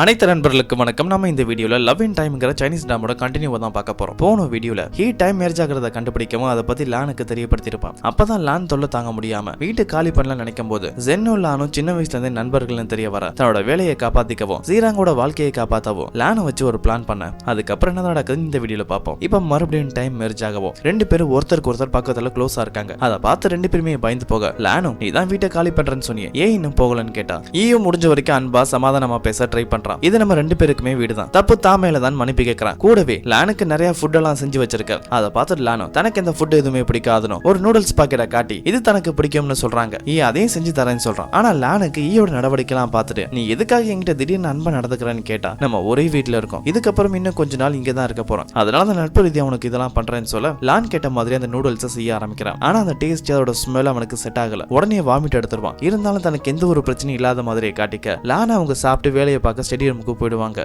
அனைத்து நண்பர்களுக்கு வணக்கம். நம்ம இந்த வீடியோல லவ் இன் டைம்ங்கிற சைனீஸ் டிராமாவோட கண்டினியூவா தான் பார்க்க போறோம். போன வீடியோல ஹீ டைம் மேரேஜ் ஆகிறத கண்டுபிடிக்கவும் அதை பத்தி லானுக்கு தெரியப்படுத்திருப்பான். அப்பதான் லான் தொல்லை தாங்க முடியாம வீட்டு காலி பண்ணலாம் நினைக்கும் போது ஜென்னும் லானும் சின்ன வயசுல இருந்தே நண்பர்கள்னு தெரிய வர தன்னோட வேலையை காப்பாத்திக்கவும் ஜீராங்கோட வாழ்க்கையை காப்பாத்தவும் லானை வச்சு ஒரு பிளான் பண்ண. அதுக்கப்புறம் என்ன நடக்குதுன்னு இந்த வீடியோல பார்ப்போம். இப்ப மறுபடியும் டைம் மேரேஜ் ஆகவும் ரெண்டு பேரும் ஒருத்தருக்கு ஒருத்தர் பக்கத்துல க்ளோஸா இருக்காங்க. அதை பார்த்து ரெண்டு பேருமே பயந்து போக லானும் நீ தான் வீட்டை காலி பண்றேன்னு சொன்னியே ஏன் இன்னும் போகலன்னு கேட்டா ஈயும் முடிஞ்ச வரைக்கும் அன்பா சமாதானமா பேச ட்ரை பண்றான். இது நம்ம ரெண்டு பேருக்குமே வீடுதான், தப்பு தாமேல தான் மன்னிப்பு கேட்கறான். கூடவே லானுக்கு நிறைய ஃபுட் எல்லாம் செஞ்சு வச்சிருக்க. அதை பார்த்துட்டு லானோ தனக்கு இந்த ஃபுட் எதுவுமே பிடிக்காதுன்னு ஒரு நூடுல்ஸ் பாக்கெட்டை காட்டி இது தனக்கு பிடிக்கும்னு சொல்றாங்க. ஈ அதையும் செஞ்சு தரேன்னு சொல்றான். ஆனா லானுக்கு ஈயோட நடவடிக்கைலாம் பார்த்துட்டு நீ எதுக்காக என்கிட்ட திடீர்னு அன்பா நடந்துக்கிறேன்னு கேட்டா நம்ம ஒரே வீட்டுல இருக்கோம், இதுக்கப்புறம் இன்னும் கொஞ்ச நாள் இங்க தான் இருக்க போறோம், அதனால அந்த நட்பு ரீதியா அவனுக்கு இதெல்லாம் பண்றேன்னு சொல்ல லான் கேட்ட மாதிரி அந்த நூடுல்ஸை செய்ய ஆரம்பிக்கிறான். ஆனா அந்த டேஸ்ட் அதோட ஸ்மெல் அவனுக்கு செட் ஆகல. உடனே வாமிட் எடுத்துருவான். இருந்தாலும் தனக்கு எந்த ஒரு பிரச்சனையும் இல்லாத மாதிரியே காட்டிக்க லான் அவங்க சாப்பிட்டு வேலையை பார்க்க ஸ்டேடியமுக்கு போயிடுவாங்க.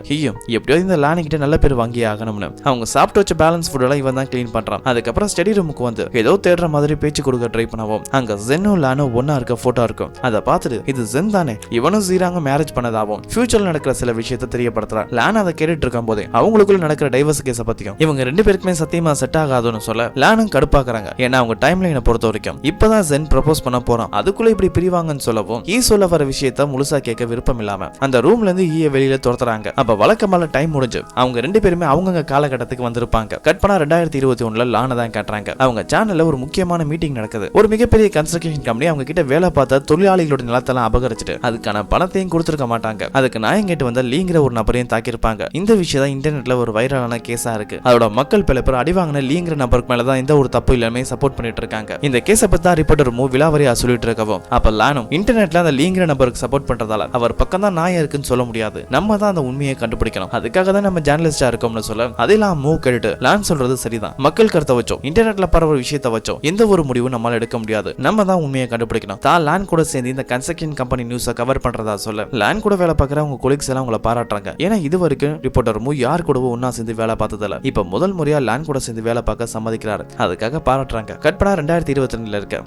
எப்படியோ இந்த லானி கிட்ட நல்ல பேர் வாங்கி ஆகணும்னு அவங்க சாப்பிட்டு வச்ச பேலன்ஸ் ஃபுட் எல்லாம் இவன் தான் கிளீன் பண்றான். அதுக்கப்புறம் ஸ்டடி ரூமுக்கு வந்து ஏதோ தேடுற மாதிரி பேச்சு கொடுக்க ட்ரை பண்ணவும் அங்க ஜென்னும் லானும் ஒன்னா இருக்க போட்டோ இருக்கும். அதை பார்த்துட்டு இது ஜென் தானே, இவனும் ஜீராங்க மேரேஜ் பண்ணதாவும் ஃபியூச்சர்ல நடக்கிற சில விஷயத்தை தெரியப்படுத்துறான். லான் அதை கேட்டுட்டு இருக்கும் போதே அவங்களுக்குள்ள நடக்கிற டைவர்ஸ் கேஸ பத்தியும் இவங்க ரெண்டு பேருக்குமே சத்தியமா செட் ஆகாதுன்னு சொல்ல லானும் கடுப்பாக்குறாங்க. ஏன்னா அவங்க டைம் லைனை பொறுத்த வரைக்கும் இப்பதான் ஜென் ப்ரப்போஸ் பண்ண போறான், அதுக்குள்ள இப்படி பிரிவாங்கன்னு சொல்லவும் ஈ சொல்ல வர விஷயத்த முழுசா கேட்க விருப்பம் இல்லாம அந்த ரூம்ல இருந்து ஈய வெளியில துரத்துறாங்க. அப்ப வழக்கமான டைம் முடிஞ்சு அவங்க ரெண்டு பேருமே அவங்க காலகட்டத்துக்கு வந்திருப்பாங்க. கட் பண்ணா 2021 லான தான் காட்டுறாங்க. அவங்க சேனல்ல ஒரு முக்கியமான மீட்டிங் நடக்குது. ஒரு மிகப்பெரிய கன்ஸ்ட்ரக்ஷன் கம்பெனி அவங்க கிட்ட வேலை பார்த்த தொழிலாளிகளோட நிலத்தெல்லாம் அபகரிச்சுட்டு அதுக்கான பணத்தையும் கொடுத்துருக்க மாட்டாங்க. அதுக்கு நாயம் கேட்டு வந்த லீங்கிற ஒரு நபரையும் தாக்கியிருப்பாங்க. இந்த விஷயம் தான் இன்டர்நெட்ல ஒரு வைரலான கேஸா இருக்கு. அதோட மக்கள் பல பேர் அடிவாங்கின லீங்கிற நபருக்கு மேலதான் எந்த ஒரு தப்பு இல்லாம சப்போர்ட் பண்ணிட்டு இருக்காங்க. இந்த கேஸை பத்தி ரிப்போர்ட்டர் விலாவரியா சொல்லிட்டு இருக்கவும் அப்ப லானும் இன்டர்நெட்ல அந்த லீங்கிற நபருக்கு சப்போர்ட் பண்றதால அவர் பக்கம் தான் நாயம் இருக்குன்னு சொல்ல முடியாது, நம்ம தான் அந்த உண்மையை கண்டுபிடிக்கணும், அதுக்காக தான் நம்ம ஜர்னலிஸ்டா இருக்கோம்னு சொல்ல அதெல்லாம் மூவ் கேட்டு லான் சொல்றது சரிதான், மக்கள் கருத்தை வச்சோம் இன்டர்நெட்ல பரவ விஷயத்தை வச்சோம் எந்த ஒரு முடிவும் நம்மளால எடுக்க முடியாது, நம்ம தான் உண்மையை கண்டுபிடிக்கணும். தான் லான் கூட சேர்ந்து இந்த கன்ஸ்ட்ரக்ஷன் கம்பெனி நியூஸை கவர் பண்றதா சொல்ல லான் கூட வேலை பார்க்குற அவங்க கொலீக்ஸ் எல்லாம் உங்களை பாராட்டுறாங்க. ஏன்னா இது வரைக்கும் ரிப்போர்ட்டர் யார் கூடவும் ஒன்னா சேர்ந்து வேலை பார்த்ததில்ல, இப்ப முதல் முறையா லான் கூட சேர்ந்து வேலை பார்க்க சம்மதிக்கிறாரு, அதுக்காக பாராட்டுறாங்க. கட்பனா 2022 இருக்க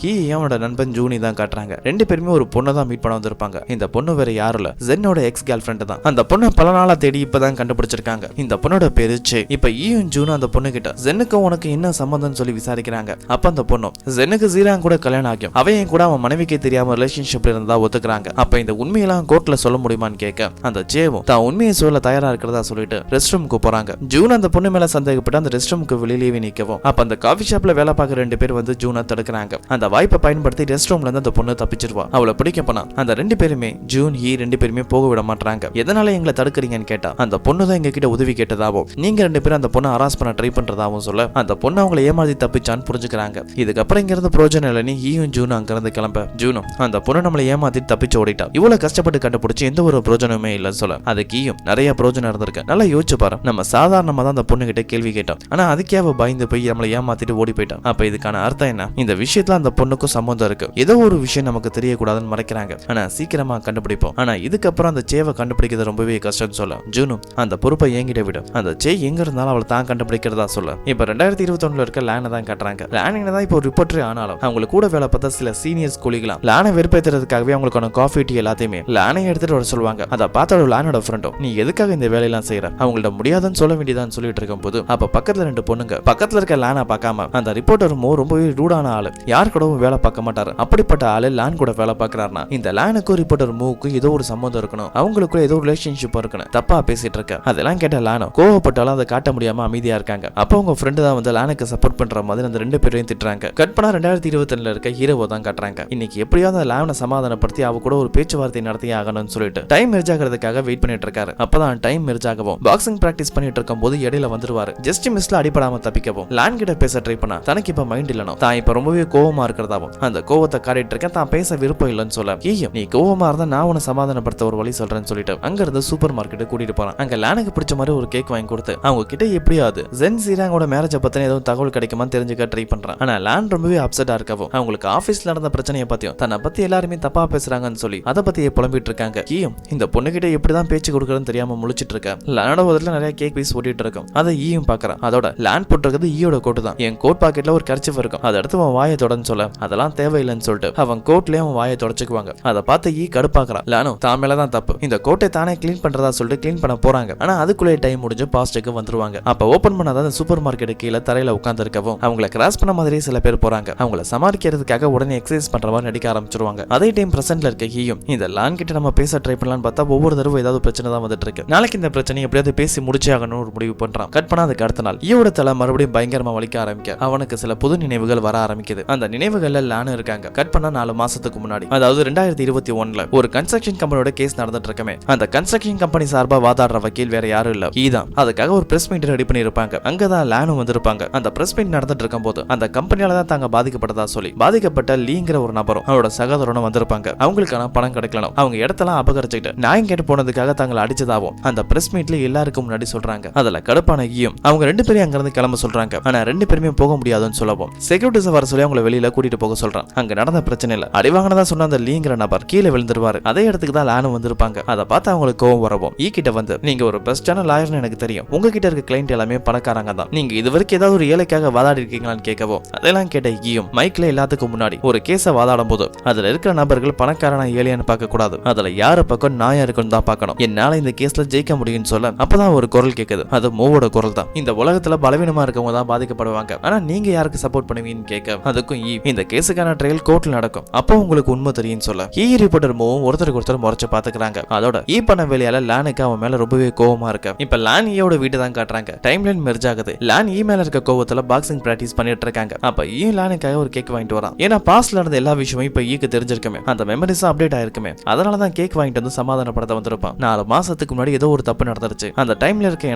அவனோட நண்பன் ஜூனி தான் காட்டுறாங்க. ரெண்டு பேருமே ஒரு பொண்ணை தான் மீட் பண்ண வந்திருப்பாங்க. இந்த பொண்ணு வேற யாரும் இல்ல, ஜென்னோட எக்ஸ் கேர்ள் ஃப்ரெண்ட் தான். அந்த பொண்ணை பல நாளா தேடி இப்பதான் கண்டுபிடிச்சிருக்காங்க. இந்த பொண்ணோட பேரு சே. இப்ப ஈயும் ஜூனும் அந்த பொண்ணு கிட்ட ஜென்னுக்கு உனக்கு என்ன சம்பந்தம் சொல்லி விசாரிக்கிறாங்க. அப்ப அந்த பொண்ணும் ஜென்னுக்கு ஜீராங் கூட கல்யாணம் ஆகும், அவையும் கூட அவன் மனைவிக்கே தெரியாம ரிலேஷன்ஷிப்ல இருந்தா ஒத்துக்கிறாங்க. அப்ப இந்த உண்மையெல்லாம் கோர்ட்ல சொல்ல முடியுமான்னு கேட்க அந்த சேவும் தான் உண்மையை சொல்ல தயாரா இருக்கிறதா சொல்லிட்டு ரெஸ்ட் ரூமுக்கு போறாங்க. ஜூன் அந்த பொண்ணு மேல சந்தேகப்பட்டு அந்த ரெஸ்ட் ரூமுக்கு வெளியிலேயே நிற்கவும் அப்ப அந்த காஃபி ஷாப்ல வேலை பார்க்க ரெண்டு பேர் வந்து ஜூனை தடுக்கிறாங்க. அந்த வாய்ப்பை பயன்படுத்தி ரெஸ்ட் ரூம்ல இருந்து அந்த பொண்ணு தப்பிச்சிருவா. அவளை பிடிக்க போனா அந்த ரெண்டு பேருமே ஜூன் ரெண்டு பேருமே போக விட மாட்டாங்க. எதனால எங்களை தடுக்கிறீங்கன்னு கேட்டா அந்த பொண்ணு தான் எங்க கிட்ட உதவி கேட்டதாவும் நீங்க ரெண்டு பேரும் அந்த பொண்ணை ஹராஸ் பண்ண ட்ரை பண்றதாவும் சொல்ல அந்த பொண்ணு அவங்களை ஏமாத்தி தப்பிச்சான்னு புரிஞ்சுக்கிறாங்க. இதுக்கப்புறம் இங்க இருந்து பிரோஜனம் இல்லைன்னு ஈயும் ஜூனும் அங்க இருந்து கிளம்ப ஜூனும் அந்த பொண்ணு நம்மளை ஏமாத்தி தப்பிச்சு ஓடிட்டா, இவ்வளவு கஷ்டப்பட்டு கண்டுபிடிச்சு எந்த ஒரு பிரோஜனமே இல்லைன்னு சொல்ல அதுக்கு ஈயும் நிறைய பிரோஜனம் இருந்திருக்கு. நல்லா யோசிச்சு பாரு, நம்ம சாதாரணமா தான் அந்த பொண்ணு கிட்ட கேள்வி கேட்டோம், ஆனா அதுக்கே அவ பயந்து போய் நம்மளை ஏமாத்திட்டு ஓடி போயிட்டான். அப்ப இதுக்கான அர்த்தம் என்ன? இந்த விஷயத்துல அந்த பொண்ணுக்கும் சம்பந்தம் இருக்கு, ஏதோ ஒரு விஷயம் நமக்கு தெரியக்கூடாதுன்னு மறைக்கிறாங்க, ஆனா சீக்கிரமா கண்டுபிடிப்போம். ஆனா இதுக்கப்புறம் அந்த சேவை கண்டுபிடிக்கிறது ரொம்பவே கஷ்டம்னு சொல்ல ஜூனும் அந்த பொறுப்பை ஏங்கிட விடும். அந்த சே எங்க இருந்தாலும் அவளை தான் கண்டுபிடிக்கிறதா சொல்ல இப்ப 2021 இருக்க லானை தான் காட்டுறாங்க. லானிங்க தான் இப்போ ரிப்போர்ட்டரே ஆனாலும் அவங்களுக்கு கூட வேலை பார்த்தா சில சீனியர்ஸ் கொலிகலாம் லானை வெறுப்பேற்றுறதுக்காகவே அவங்களுக்கான காஃபி டீ எல்லாத்தையுமே லானை எடுத்துட்டு வர சொல்லுவாங்க. அதை பார்த்தோட லானோட ஃப்ரெண்டும் நீ எதுக்காக இந்த வேலையெல்லாம் செய்யற, அவங்கள்ட்ட முடியாதுன்னு சொல்ல வேண்டியதான்னு சொல்லிட்டு இருக்கும் போது அப்ப பக்கத்துல ரெண்டு பொண்ணுங்க பக்கத்துல இருக்க லானை பார்க்காம அந்த ரிப்போர்ட்டரும் ரொம்பவே ரூடான ஆளு, யார் கூடவும் வேலை பார்க்க மாட்டாரு, அப்படிப்பட்ட ஆளு லான் கூட வேலை பார்க்கறாருனா இந்த லானுக்கும் ரிப்போர்ட்டர் மூவுக்கும் ஏதோ ஒரு சம்பந்தம் இருக்கணும், அவங்களுக்குள்ள ஏதோ ரிலேஷன்ஷிப் இருக்கணும், தப்பா பேசிட்டு இருக்க. அதெல்லாம் கேட்ட லானோ கோவப்பட்டாலும் அதை காட்ட முடியாம அமைதியா இருக்காங்க. அப்ப அவங்க ஃப்ரெண்டு தான் வந்து லானுக்கு சப்போர்ட் பண்ற மாதிரி அந்த ரெண்டு பேரையும் திட்டுறாங்க. கட் பண்ணா 2022 இருக்க ஹீரோவை தான் காட்டுறாங்க. இன்னைக்கு எப்படியாவது அந்த லானை சமாதானப்படுத்தி அவ கூட ஒரு பேச்சுவார்த்தை நடத்தி ஆகணும்னு சொல்லிட்டு டைம் மெர்ஜ் ஆகிறதுக்காக வெயிட் பண்ணிட்டு இருக்காரு. அப்பதான் டைம் மெர்ஜ் ஆகவும் பாக்ஸிங் பிராக்டிஸ் பண்ணிட்டு இருக்கும் போது இடையில வந்துருவாரு. ஜஸ்ட் மிஸ்ல அடிப்படாம தப்பிக்கவும் லான் கிட்ட பேச ட்ரை பண்ணா தனக்கு இப்ப மைண்ட் இல்லனும், தான் இப்ப ரொம்பவே கோவமா இருக்கிறதாவும் அந்த கோவத்தை காட்டிட்டு இருக்கேன், தான் பேச விருப்பம் இல்லைன்னு சொல்ல ஈயும் நீ கோவமா இருந்தா நான் உன்னை சமாதானப்படுத்த ஒரு வழி சொல்றேன்னு சொல்லிட்டு அங்க இருந்து சூப்பர் மார்க்கெட் கூட்டிட்டு போறான். அங்க லானுக்கு பிடிச்ச மாதிரி ஒரு கேக் வாங்கி கொடுத்து அவங்க கிட்ட எப்படியாவது ஜென் ஜீராங்கோட மேரேஜ் பத்தின ஏதோ தகவல் கிடைக்குமான்னு தெரிஞ்சுக்க ட்ரை பண்றான். ஆனா லான் ரொம்பவே அப்செட்டா இருக்கவும் அவங்களுக்கு ஆபீஸ்ல நடந்த பிரச்சனையை பத்தியும் தன்னை பத்தி எல்லாருமே தப்பா பேசுறாங்கன்னு சொல்லி அதை பத்தியே புலம்பிட்டு இருக்காங்க. ஈயும் இந்த பொண்ணு கிட்ட எப்படிதான் பேச்சு கொடுக்கறதுன்னு தெரியாம முழிச்சிட்டு இருக்க. லானோட உதட்டுல நிறைய கேக் பீஸ் ஓட்டிட்டு இருக்கும். அதை ஈயும் பாக்குறான். அதோட லான் போட்டிருக்கிறது ஈயோட கோட்டு தான். என் கோட் பாக்கெட்ல ஒரு கர்ச்சிஃப் இருக்கும், அதை எடுத்து அவன் வாயை தொடன்னு சொல்ல அதெல்லாம் தேவையில்லைன்னு சொல்லிட்டு அவன் கோட்லயே அவன் வாயை தொடச்சுக்குவாங்க. அதை பார்த்து ஈ கடுப்பாக்குறான். லானோ தான் மேலதான் தப்பு, இந்த கோட்டை தானே லேனை கிளீன் பண்றதா சொல்லிட்டு கிளீன் பண்ண போறாங்க. ஆனா அதுக்குள்ளே டைம் முடிஞ்சு பாஸ்டுக்கு வந்துருவாங்க. அப்ப ஓபன் பண்ணாத அந்த சூப்பர் மார்க்கெட் கீழே தரையில உட்கார்ந்து இருக்கவும் அவங்கள கிராஸ் பண்ண மாதிரி சில பேர் போறாங்க. அவங்கள சமாளிக்கிறதுக்காக உடனே எக்ஸசைஸ் பண்ற மாதிரி நடிக்க ஆரம்பிச்சிருவாங்க. அதே டைம் பிரசன்ட்ல இருக்க ஹீயும் இந்த லான் கிட்ட நம்ம பேச ட்ரை பண்ணலாம்னு பார்த்தா ஒவ்வொரு தடவை ஏதாவது பிரச்சனை தான் வந்துட்டு இருக்கு. நாளைக்கு இந்த பிரச்சனை எப்படியாவது பேசி முடிச்சே ஆகணும்னு ஒரு முடிவு பண்றான். கட் பண்ணா அதுக்கு அடுத்த நாள் ஈயோட தலை மறுபடியும் பயங்கரமா வலிக்க ஆரம்பிக்க அவனுக்கு சில புது நினைவுகள் வர ஆரம்பிக்குது. அந்த நினைவுகள்ல லான் இருக்காங்க. கட் பண்ணா 4 மாசத்துக்கு முன்னாடி, அதாவது 2021ல ஒரு கன்ஸ்ட்ரக்ஷன் கம்பெனியோட கேஸ் நடந்துட்டு இருக்கமே. அந்த கன்ஸ்ட்ரக்ஷன் கம்பெனி சார்பா வாதாடுற வக்கீல் வேற யாரும் இல்ல, ஹீதான். அதுக்காக ஒரு பிரஸ் மீட் ரெடி பண்ணி இருப்பாங்க. அங்கதான் லானும் வந்திருப்பாங்க. அந்த பிரஸ் மீட் நடந்துட்டு இருக்கும் போது அந்த கம்பெனியால தான் தாங்க பாதிக்கப்பட்டதா சொல்லி பாதிக்கப்பட்ட லீங்கிற ஒரு நபரும் அவரோட சகோதரனும் வந்திருப்பாங்க. அவங்களுக்கான பணம் கிடைக்கலாம், அவங்க இடத்தெல்லாம் அபகரிச்சுட்டு நியாயம் கேட்டு போனதுக்காக தங்களை அடிச்சதாவும் அந்த பிரஸ் மீட்ல எல்லாருக்கும் முன்னாடி சொல்றாங்க. அதுல கடுப்பான ஈயும் அவங்க 2 பேரும் அங்க இருந்து கிளம்ப சொல்றாங்க. ஆனா 2 பேருமே போக முடியாதுன்னு சொல்லவும் செக்யூரிட்டிஸ் வர சொல்லி அவங்களை வெளியில கூட்டிட்டு போக சொல்றான். அங்க நடந்த பிரச்சனையில அடிவாங்கனதா சொன்ன அந்த லீங்கிற நபர் கீழே விழுந்துருவாரு. அதே இடத்துக்கு தான் லானும் வந்திருப்பாங்க. அதை பார்த்து அவங்களுக்கு கோவம் வரவும் ஈ கிட்ட வந்து, நீங்க ஒரு பெஸ்டான லாயர்னு எனக்கு தெரியும், உங்ககிட்ட இருக்க கிளைண்ட் எல்லாமே பணக்காரங்க தான், நீங்க இதுவரைக்கும் ஏதாவது ஒரு ஏழைக்காக வாதாடி இருக்கீங்களான்னு கேட்கவும் அதெல்லாம் கேட்ட ஈயும் மைக்ல எல்லாத்துக்கும் முன்னாடி ஒரு கேஸ வாதாடும் போது அதுல இருக்கிற நபர்கள் பணக்காரனா ஏழையான்னு பார்க்க கூடாது, அதுல யாரு பக்கம் நியாயம் இருக்குன்னு தான் பார்க்கணும், என்னால இந்த கேஸ்ல ஜெயிக்க முடியும்னு சொல்ல அப்பதான் ஒரு குரல் கேட்குது. அது மூவோட குரல் தான். இந்த உலகத்துல பலவீனமா இருக்கவங்க தான் பாதிக்கப்படுவாங்க, ஆனா நீங்க யாருக்கு சப்போர்ட் பண்ணுவீங்கன்னு கேட்க அதுக்கும் ஈ இந்த கேஸுக்கான ட்ரையல் கோர்ட்ல நடக்கும், அப்போ உங்களுக்கு உண்மை தெரியும் சொல்ல ஈ ரிப்போர்ட்டர் மூவும் ஒருத்தருக்கு ஒருத்தர் முறைச்சு பாத்துக்கிறாங்க. அதோட ஈ பண்ண வேலையால லானுக்கு அவன் மேல ரொம்பவே கோவமா இருக்கு. இப்ப லான் ஈயோட வீட்டு தான் காட்டுறாங்க. டைம்லைன் மெர்ஜ் ஆகுது. லான் ஈ மேல இருக்க கோவத்துல பாக்ஸிங் பிராக்டிஸ் பண்ணிட்டு இருக்காங்க. அப்ப ஈ லானுக்காக ஒரு கேக் வாங்கிட்டு வரான். ஏன்னா பாஸ்ட்ல நடந்த எல்லா விஷயமும் இப்ப ஈக்கு தெரிஞ்சிருக்குமே, அந்த மெமரிஸும் அப்டேட் ஆயிருக்குமே, அதனாலதான் கேக் வாங்கிட்டு வந்து சமாதானப்படுத்த வந்திருப்பான். 4 மாசத்துக்கு முன்னாடி ஏதோ ஒரு தப்பு நடந்துருச்சு, அந்த டைம்ல இருக்க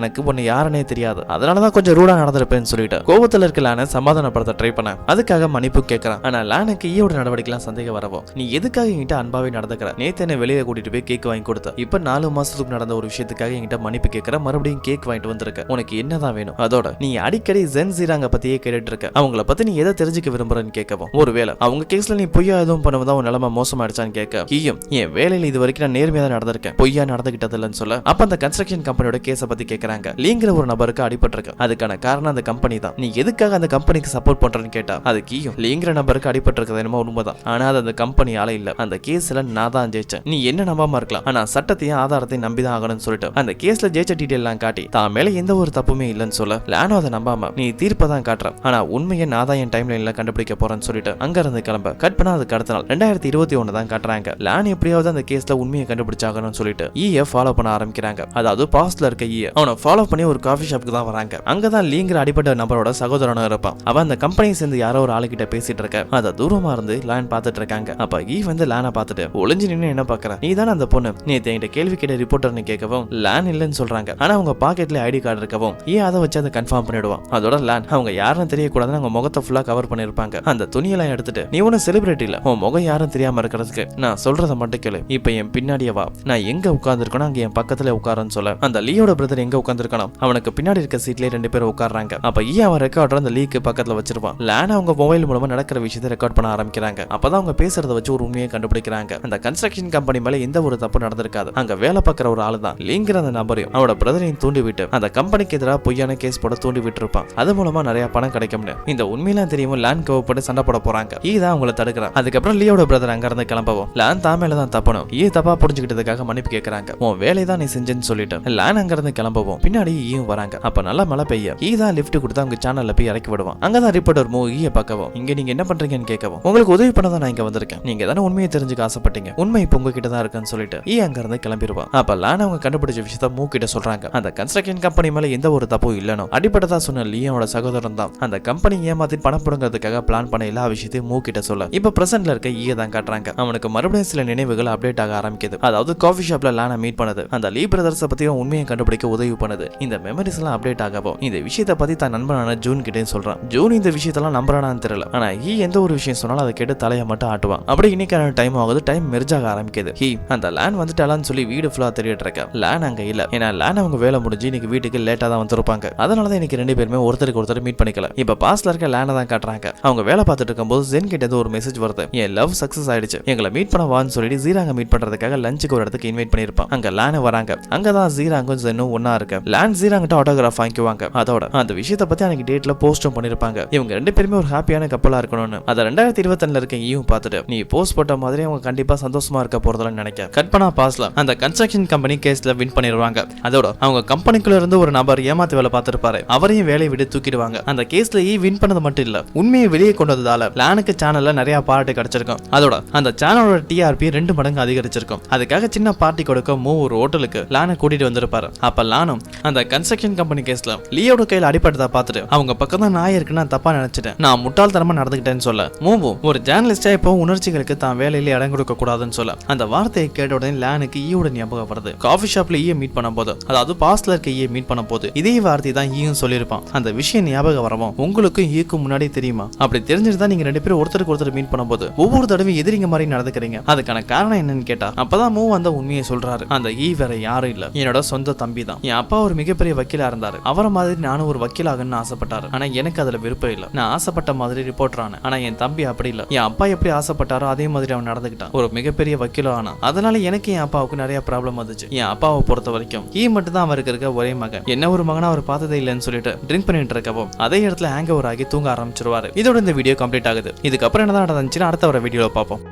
எனக்கு ஒன்னு யாருன்னே தெரியாது, அதனாலதான் கொஞ்சம் ரூடா நடந்திருப்பேன்னு சொல்லிட்டு கோவத்துல இருக்க லானை சமாதானப்படுத்த ட்ரை பண்ண அதுக்காக மன்னிப்பு கேட்கறான். ஆனா லானுக்கு ஈயோட நடவடிக்கைலாம் சந்தேகம் வரவும், நீ எதுக்காக என்கிட்ட அன்பாவே நடந்துக்கிற, நேத்து என்ன வெளியே கூட்டிட்டு போய் கேக் வாங்கி கொடுத்த, இப்ப 4 மாசத்துக்கு நடந்த ஒரு விஷயத்துக்காக என்கிட்ட மன்னிப்பு கேட்கற, மறுபடியும் கேக் வாங்கிட்டு வந்திருக்க, உனக்கு என்னதான் வேணும், அதோட நீ அடிக்கடி ஜென் ஜீராங்க பத்தியே கேட்டுட்டு இருக்க, அவங்கள பத்தி நீ எதை தெரிஞ்சுக்க விரும்புறன்னு கேட்கவும், ஒருவேளை அவங்க கேஸ்ல நீ பொய்யா எதுவும் பண்ணுவதா உன் நிலைமை மோசமாயிடுச்சான்னு கேட்க ஈயும் என் வேலையில இது வரைக்கும் நான் நேர்மையா தான் நடந்திருக்கேன், பொய்யா நடந்துகிட்டது இல்லைன்னு சொல்ல அப்ப அந்த கன்ஸ்ட்ரக்ஷன் கம்பெனியோட கேஸ பத்தி கேட்கறாங்க. லீங்கிற ஒரு நபருக்கு அடிபட்டிருக்கு, அதுக்கான காரணம் அந்த கம்பெனி தான், நீ எதுக்காக அந்த கம்பெனிக்கு சப்போர்ட் பண்றன்னு கேட்டா அதுக்கு ஈயும் லீங்கிற நபருக்கு அடிபட்டிருக்கிறது என்னமோ உண்மைதான், ஆனா அது அந்த கம்பெனியால இல்ல, அந்த கேஸ்ல நான் தான் ஜெயிச்சேன், நீ என்ன நம்பாம இருக்கலாம், ஆனா சட்டத்தையும் ஆதாரத்தையும் நம்பிதான் ஆகணும்னு சொல்லிட்டு அந்த கேஸ்ல ஜெயிச்ச டீடைல் எல்லாம் காட்டி தான் மேல எந்த ஒரு தப்புமே இல்லைன்னு சொல்ல லானோ அதை நம்பாம நீ தீர்ப்பை தான் காட்டுற, ஆனா உண்மையை நான் தான் என் டைம் லைன்ல கண்டுபிடிக்க போறேன்னு சொல்லிட்டு அங்க இருந்து கிளம்ப கட் பண்ணா அதுக்கு அடுத்த நாள் 2021 தான் காட்டுறாங்க. லான் எப்படியாவது அந்த கேஸ்ல உண்மையை கண்டுபிடிச்சாகணும்னு சொல்லிட்டு ஈய ஃபாலோ பண்ண ஆரம்பிக்கிறாங்க. அதாவது பாஸ்ட்ல இருக்க ஈய அவனை ஃபாலோ பண்ணி ஒரு காஃபி ஷாப்புக்கு தான் வராங்க. அங்கதான் லீங்கிற அடிப்பட்ட நபரோட சகோதரனும் இருப்பான். அவன் அந்த கம்பெனியை சேர்ந்து யாரோ ஒரு ஆளுகிட்ட பேசிட்டு இருக்க, அதை தூரமா இருந்து லான் பாத்துட்டு இருக்காங்க. அப்ப ஈ வந்து லானை பார்த்துட்டு ஒளிஞ்சு நின்று என்ன பாக்குற, நீ தானே அந்த பொண்ணு, நீ என்கிட்ட கேள்வி கேட்ட ரிப்போர்ட்டர்னு கேட்கவும் லான் இல்லைன்னு சொல்றாங்க. ஆனா அவங்க பாக்கெட்ல ஐடி கார்டு இருக்கவும் அதை வச்சு அதை கன்ஃபார்ம் பண்ணிடுவான். அதோட லான் அவங்க யாருன்னு தெரியக்கூடாதுன்னு அவங்க முகத்தை ஃபுல்லா கவர் பண்ணிருப்பாங்க. அந்த துணியெல்லாம் எடுத்துட்டு நீ ஒன்னும் செலிபிரிட்டி இல்ல, உன் முகம் யாரும் தெரியாம இருக்கிறதுக்கு நான் சொல்றத மட்டும் கேளு, இப்ப என் பின்னாடியே வா, நான் எங்க உட்கார்ந்துருக்கணும் அங்க என் பக்கத்துல உட்காருன்னு சொல்ல அந்த லீயோட பிரதர் எங்க உட்கார்ந்துருக்கணும் அவனுக்கு பின்னாடி இருக்க சீட்லயே 2 பேர் உட்கார்றாங்க. அப்ப அவன் ரெக்கார்டர் அந்த லீக்கு பக்கத்துல வச்சிருப்பான். லான் அவங்க மொபைல் மூலமா நடக்கிற விஷயத்தை ரெக்கார்ட் பண்ண ஆரம்பிக்கிறாங்க. அப்பதான் அவங்க பேசுறத வச்சு ஒரு உண்மையை கண்டுபிடிக்கிறாங்க. அந்த கன்ஸ்ட்ரக்ஷன் கம்பெனி மேல எந்த ஒரு தப்பு நடந்திருக்காது, அங்க வேலை பார்க்கிற ஒரு ஆளு தான் லீங்கிற அந்த நபரையும் அவனோட பிரதரையும் தூண்டி விட்டு அந்த கம்பெனிக்கு எதிராக பொய்யான கேஸ் போட தூண்டி விட்டு இருப்பான். அது மூலமா நிறைய பணம் கிடைக்கும்னு இந்த உண்மையெல்லாம் தெரியும். லான் கோவப்பட்டு சண்டை போட போறாங்க. ஈதான் அவங்கள தடுக்கிறான். அதுக்கப்புறம் லியோட பிரதர் அங்க இருந்து கிளம்பவும் லான் தான் மேல தான் தப்பணும், ஈ தப்பா புரிஞ்சுக்கிட்டதுக்காக மன்னிப்பு கேட்கறாங்க. உன் வேலை தான் நீ செஞ்சேன்னு சொல்லிட்டு லான் அங்க இருந்து கிளம்பவும் பின்னாடி ஈயும் வராங்க. அப்ப நல்லா மழை பெய்ய ஈதான் லிஃப்ட் கொடுத்து அவங்க சேனல்ல போய் இறக்கி விடுவான். அங்கதான் ரிப்போர்ட்டர் மூ ஈய பார்க்கவும் இங்க நீங்க என்ன பண்றீங்கன்னு கேட்கவும் உங்களுக்கு உதவி பண்ண தான் நான் இங்க வந்திருக்கேன், நீங்க தானே உண்மையை தெரிஞ்சுக்க ஆசைப்பட்டீங்க, உண்மை இப்ப உங்ககிட்ட தான் இருக்குன்னு சொல்லிட்டு ஈ அங்க இருந்து கிளம்பிடுவான். அப்ப லான் அவங்க கண்டுபிடிச்ச விஷயத்த மூ கிட்ட சொல்றாங்க. அந்த கன்ஸ்ட்ரக்ஷன் கம்பெனி மேல எந்த ஒரு தப்பும் இல்லனோ அடிப்பட்டதா சொன்ன லியோட சகோதரன் தான் அந்த கம்பெனி ஏமாத்தி பணம் புடுங்கிறதுக்காக பிளான் பண்ண எல்லா விஷயத்தையும் மூ கிட்ட சொல்ல இப்ப பிரசன்ட்ல இருக்க ஈய தான் காட்டுறாங்க. அவனுக்கு மறுபடியும் சில நினைவுகள் அப்டேட் ஆக ஆரம்பிக்குது. அதாவது காஃபி ஷாப்ல லானை மீட் பண்ணது, அந்த லீ பிரதர்ஸ் பத்தியும் உண்மையை கண்டுபிடிக்க உதவி பண்ணுது, இந்த மெமரிஸ் எல்லாம் அப்டேட் ஆகவும் இந்த விஷயத்தை பத்தி தான் நண்பனான ஜூன் கிட்டே சொல்றான். ஜூன் இந்த விஷயத்தெல்லாம் நம்புறானான்னு தெரியல, ஆனா ஹீ எந்த ஒரு விஷயம் சொன்னாலும் அதை கேட்டு தலையை மட்டும் ஆட்டுவான். அப்படி இன்னைக்கான டைம் ஆகுது. டைம் மெர்ஜாக ஆரம்பிக்குது. ஹீ அந்த லான் வந்துட்டாலான்னு சொல்லி வீடு ஃபுல்லா தேடிட்டு இருக்க. லான் அங்க இல்ல, ஏன்னா லான் அவங்க வேலை முடிஞ்சு இன்னைக்கு வீட்டுக்கு லேட்டா தான் வந்திருப்பாங்க. அதனாலதான் இன்னைக்கு 2 பேருமே ஒருத்தருக்கு ஒருத்தர் மீட் பண்ணிக்கல. இப்ப பாஸ்ட்ல இருக்க லானை தான் காட்டுறாங்க. அவங்க வேலை பார்த்துட்டு இருக்கும்போது ஜென் கிட்ட ஒரு மெசேஜ் வருது, என் லவ் சக்சஸ் ஆயிடுச்சு, எங்களை மீட் பண்ண வான்னு சொல்லிட்டு ஜீராங்க மீட் பண்றதுக்காக லஞ்சுக்கு ஒரு இடத்துக்கு இன்வைட் பண்ணிருப்பான். அங்க லான் வராங்க. அங்கதான் ஜீராங்கும் ஜென்னும் ஒன்னா இருக்கு. லான் ஜீராங்கிட்ட ஆட்டோகிராஃப் வாங்கிக்குவாங்க. அதோட அந்த விஷயத்தை பத்தி அன்னைக்கு டேட்ல போஸ்டும் பண்ணிருப்பாங்க. இவங்க 2 பேருமே ஒரு ஹாப்பியான கப்பலா இருக்கணும்னு. அதை 2022 இருக்க ஈயும் பார்த்துட்டு நீ போஸ்ட் போட்ட மாதிரி அவங்க கண்டிப்பா சந்தோஷமா இருக்க போறதுல நினைக்க கட் பண்ணா பாஸ்ல அந்த கன்ஸ்ட்ரக்ஷன் கம்பெனி கேஸ்ல வின் பண்ணிடுவாங்க. அதோட அவங்க கம்பெனிக்குள்ள இருந்து ஒரு நபர் ஏமாத்து வேலை பார்த்திருப்பாரு, அவரையும் வேலையை விட்டு தூக்கிடுவாங்க. அந்த கேஸ்ல வின் பண்ணது மட்டும் இல்ல, உண்மையை வெளியே கொண்டு வந்ததால லானுக்கு சேனல்ல நிறைய பாராட்டு கிடைச்சிருக்கும். அதோட அந்த சேனலோட டிஆர்பி 2 மடங்கு அதிகரிச்சிருக்கும். அதுக்காக சின்ன பார்ட்டி கொடுக்க ஒரு ஹோட்டலுக்கு லானை கூட்டிட்டு வந்திருப்பாரு. அப்ப லானும் அந்த கன்ஸ்ட்ரக்ஷன் கம்பெனி கேஸ்ல லியோட கையில அடிபட்டதை பார்த்துட்டு அவங்க பக்கம் தான் நாய் இருக்குன்னு நான் தப்பா நினைச்சிட்டேன், நான் முட்டாள்தனமா நடந்துக்கிட்டேன்னு சொல்ல மூவும் ஒரு ஜேர்னலிஸ்டா இப்போ உணர்ச்சிகளுக்கு தான் வேலையில இடம் கொடுக்க கூடாதுன்னு சொல்ல அந்த வார்த்தையை கேட்ட உடனே லானுக்கு ஈயோட ஞாபகம் வருது. காஃபி ஷாப்ல மீட் பண்ண போது, அதாவது பாஸ்ல இருக்க மீட் பண்ண போது இதே வார்த்தை தான் ஈயும் சொல்லியிருப்பான். அந்த விஷயம் ஞாபகம் வரவும் உங்களுக்கும் ஈக்கும் முன்னாடி தெரியுமா? அப்படி தெரிஞ்சிருந்தா நீங்க 2 பேரும் ஒருத்தருக்கு ஒருத்தர் மீட் பண்ண போது ஒவ்வொரு தடவையும் எதிரிங்க மாதிரி நடந்துக்கிறீங்க, அதுக்கான காரணம் என்னன்னு கேட்டா அப்பதான் மூவ் அந்த உண்மையை சொல்றாரு. அந்த வேற யாரும் இல்ல, என்னோட சொந்த தம்பி தான். என் அப்பா ஒரு மிகப்பெரிய வக்கீலா இருந்தாரு, அவரை மாதிரி நானும் ஒரு வக்கீலாகன்னு ஆசைப்பட்டாரு. ஆனா எனக்கு அதுல விருப்பம் இல்ல, நான் ஆசைப்பட்ட மாதிரி ரிப்போர்ட்டர் ஆனேன். ஆனா என் தம்பி அப்படி இல்ல, என் அப்பா எப்படி ஆசைப்பட்டாரோ அதே மாதிரி அவன் நடந்துக்கிட்டான், ஒரு மிகப்பெரிய வக்கீலா ஆனா. அதனால எனக்கு என் அப்பாவுக்கு நிறைய ப்ராப்ளம் வந்துச்சு. என் அப்பாவை பொறுத்த வரைக்கும் மட்டும் தான் அவருக்கு இருக்க ஒரே மகன், என்ன ஒரு மகனா அவர் பார்த்ததே இல்லைன்னு சொல்லிட்டு ட்ரிங்க் பண்ணிட்டு இருக்கவோ அதே இடத்துல ஹேங் ஓவர் ஆகி தூங்க ஆரம்பிச்சிருவாரு. இதோட இந்த வீடியோ கம்ப்ளீட் ஆகுது. இதுக்கப்புறம் என்னதான் நடந்துச்சுன்னு அடுத்த ஒரு வீடியோல பார்ப்போம்.